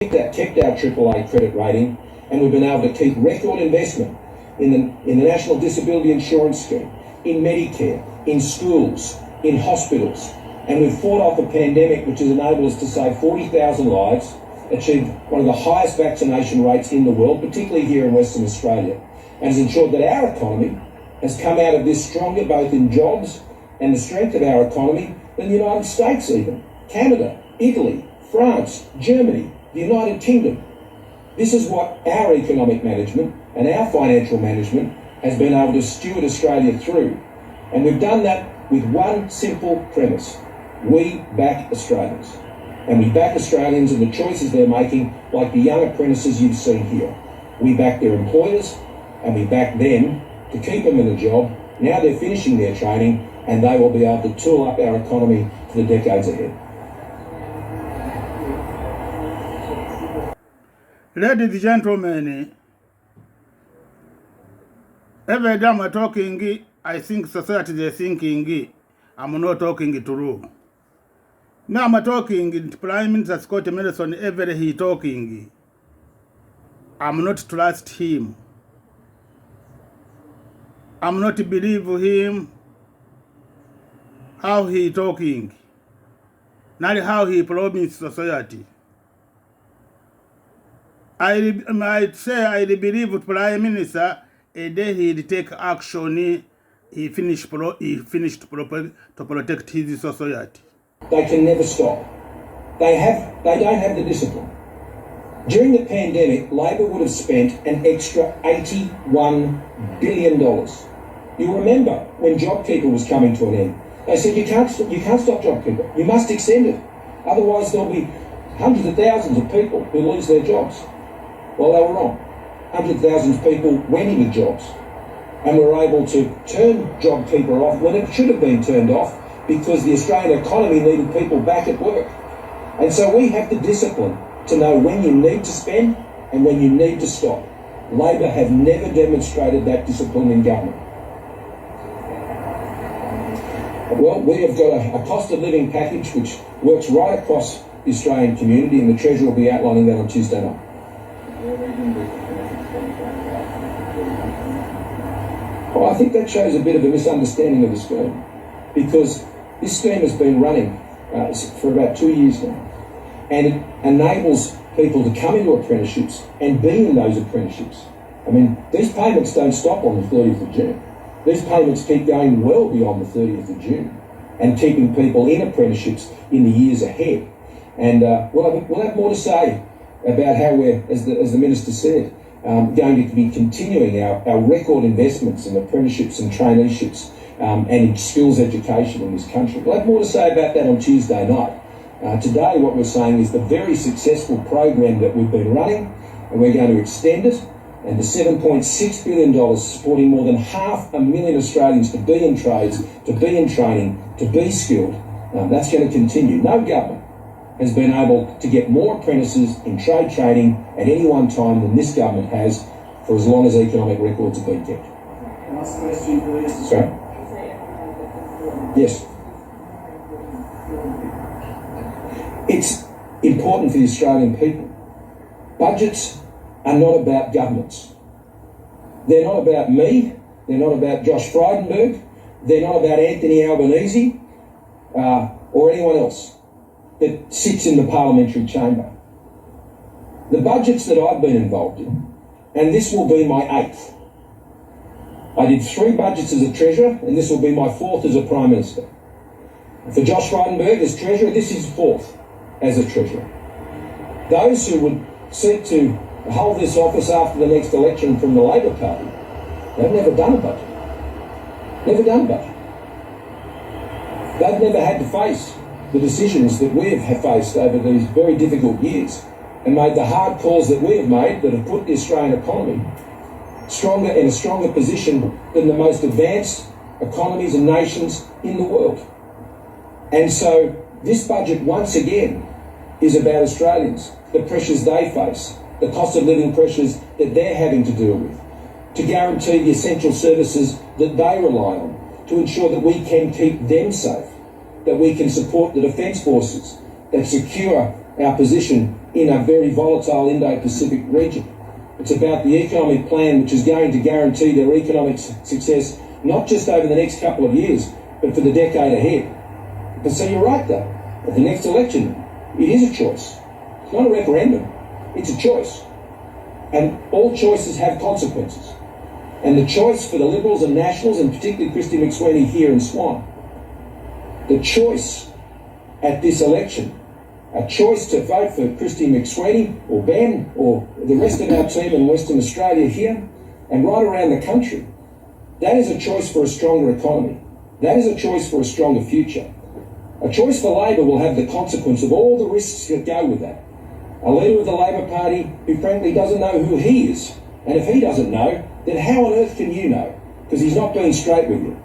kept our AAA credit rating, and we've been able to keep record investment in the National Disability Insurance Scheme, in Medicare, in schools, in hospitals. And we've fought off a pandemic which has enabled us to save 40,000 lives, achieve one of the highest vaccination rates in the world, particularly here in Western Australia, and has ensured that our economy has come out of this stronger both in jobs and the strength of our economy than the United States even, Canada, Italy, France, Germany, the United Kingdom. This is what our economic management and our financial management has been able to steward Australia through. And we've done that with one simple premise. We back Australians. And we back Australians in the choices they're making, like the young apprentices you've seen here. We back their employers and we back them to keep them in a job. Now they're finishing their training and they will be able to tool up our economy for the decades ahead. Ladies and gentlemen, every time I'm talking, I think society is thinking I'm not talking true. Now I'm talking, Prime Minister Scott Morrison, every he talking, I'm not trust him. I'm not believe him, how he talking, not how he promised society. I might say I believe Prime Minister a day he'd take action. He finished to protect his society. They can never stop. They don't have the discipline. During the pandemic, Labor would have spent an extra $81 billion. You remember when JobKeeper was coming to an end. They said you can't stop JobKeeper. You must extend it. Otherwise there'll be hundreds of thousands of people who lose their jobs. Well, they were wrong. Hundreds of thousands of people went into jobs and were able to turn JobKeeper off when it should have been turned off because the Australian economy needed people back at work. And so we have the discipline to know when you need to spend and when you need to stop. Labor have never demonstrated that discipline in government. Well, we have got a cost of living package which works right across the Australian community, and the Treasurer will be outlining that on Tuesday night. Well, I think that shows a bit of a misunderstanding of the scheme, because this scheme has been running for about 2 years now, and it enables people to come into apprenticeships and be in those apprenticeships. I mean, these payments don't stop on the 30th of June. These payments keep going well beyond the 30th of June and keeping people in apprenticeships in the years ahead. And we'll have more to say about how we're, as the Minister said, going to be continuing our record investments in apprenticeships and traineeships and in skills education in this country. We'll have more to say about that on Tuesday night. Today what we're saying is the very successful program that we've been running, and we're going to extend it, and the $7.6 billion supporting more than 500,000 Australians to be in trades, to be in training, to be skilled, that's going to continue. No government has been able to get more apprentices in trade training at any one time than this government has for as long as economic records have been kept. Last question, please. Sorry? Yes. It's important for the Australian people. Budgets are not about governments. They're not about me. They're not about Josh Frydenberg. They're not about Anthony Albanese or anyone else that sits in the parliamentary chamber. The budgets that I've been involved in, and this will be my 8th. I did 3 budgets as a Treasurer, and this will be my 4th as a Prime Minister. For Josh Frydenberg as Treasurer, this is 4th as a Treasurer. Those who would seek to hold this office after the next election from the Labor Party, they've never done a budget. Never done a budget. They've never had to face the decisions that we have faced over these very difficult years and made the hard calls that we have made that have put the Australian economy stronger in a stronger position than the most advanced economies and nations in the world. And so this budget once again is about Australians, the pressures they face, the cost of living pressures that they're having to deal with, to guarantee the essential services that they rely on, to ensure that we can keep them safe, that we can support the Defence Forces, that secure our position in a very volatile Indo-Pacific region. It's about the economic plan which is going to guarantee their economic success, not just over the next couple of years, but for the decade ahead. But so you're right though, at the next election, it is a choice. It's not a referendum, it's a choice. And all choices have consequences. And the choice for the Liberals and Nationals, and particularly Christy McSweeney here in Swan, the choice at this election, a choice to vote for Christy McSweeney or Ben or the rest of our team in Western Australia here and right around the country, that is a choice for a stronger economy. That is a choice for a stronger future. A choice for Labor will have the consequence of all the risks that go with that. A leader of the Labor Party who frankly doesn't know who he is. And if he doesn't know, then how on earth can you know? Because he's not being straight with you.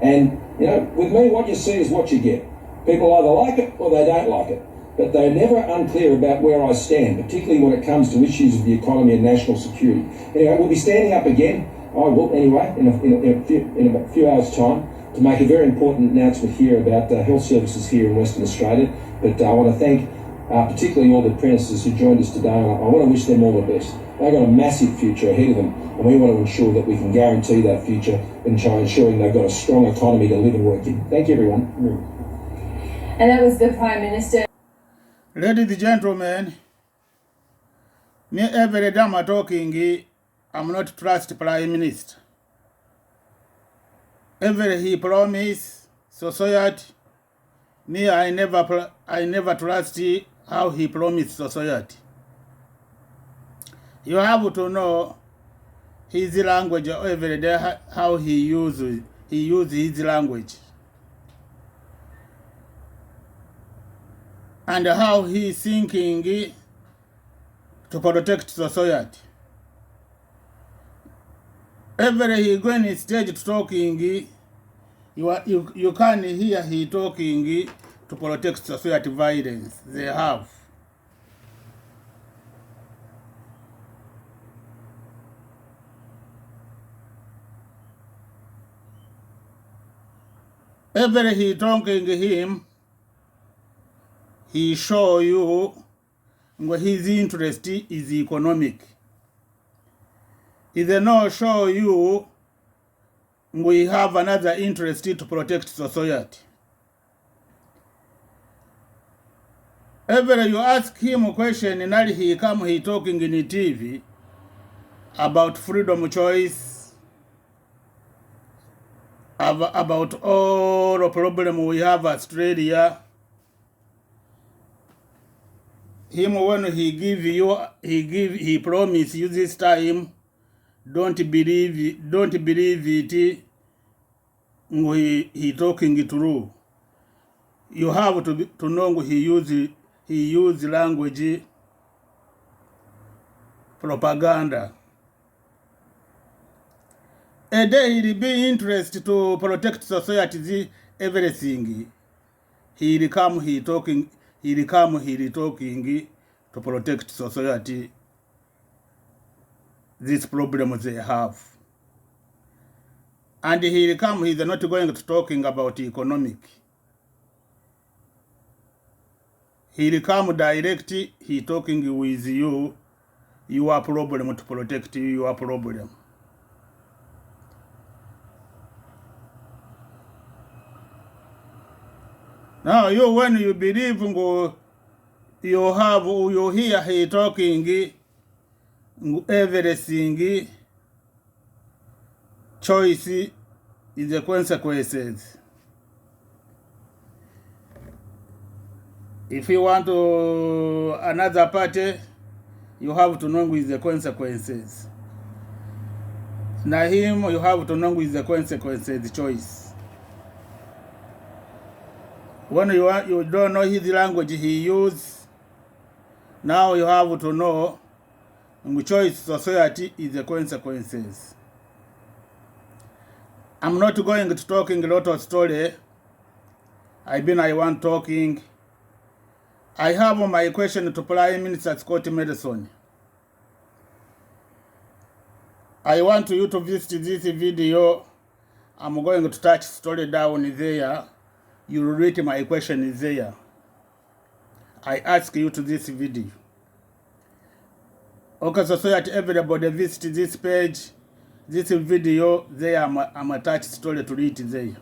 And, you know, with me, what you see is what you get. People either like it or they don't like it. But they're never unclear about where I stand, particularly when it comes to issues of the economy and national security. Anyway, we'll be standing up again, I will anyway, in a few hours' time, to make a very important announcement here about health services here in Western Australia. But I want to thank particularly all the apprentices who joined us today, and I want to wish them all the best. They've got a massive future ahead of them, and we want to ensure that we can guarantee that future and try ensuring they've got a strong economy to live and work in. Thank you, everyone. And that was the Prime Minister. Ladies and gentlemen, me every time I'm talking, I'm not trust Prime Minister. Every he promise society, me I never trust how he promised society. You have to know his language every day, how he use his language. And how he thinking to protect society. Every he going in stage to talking, you can hear he talking to protect society violence. They have. Every he talking him, he show you his interest is economic. He then not show you we have another interest to protect society. Every you ask him a question and he come he talking in the TV about freedom choice, about all the problem we have Australia. Him when he promise you this time, don't believe it. He talking true. You have to know he use language propaganda. A day he'll be interested to protect society everything. He talking to protect society, this problem they have. And he's not going to talking about economic. He'll come direct, he talking with you, your problem to protect your problem. Now you when you believe you hear he talking everything, choice is the consequences. If you want to another party, you have to know with the consequences. Now him, you have to know with the consequences choice. When you don't know his language he use, now you have to know which choice society is the consequences. I'm not going to talking a lot of story. I want talking. I have my question to Prime Minister Scott Morrison. I want you to visit this video. I'm going to touch story down there. You will read my question there. I ask you to this video. Okay, society, everybody visit this page, this video, there I'm attached story to read there.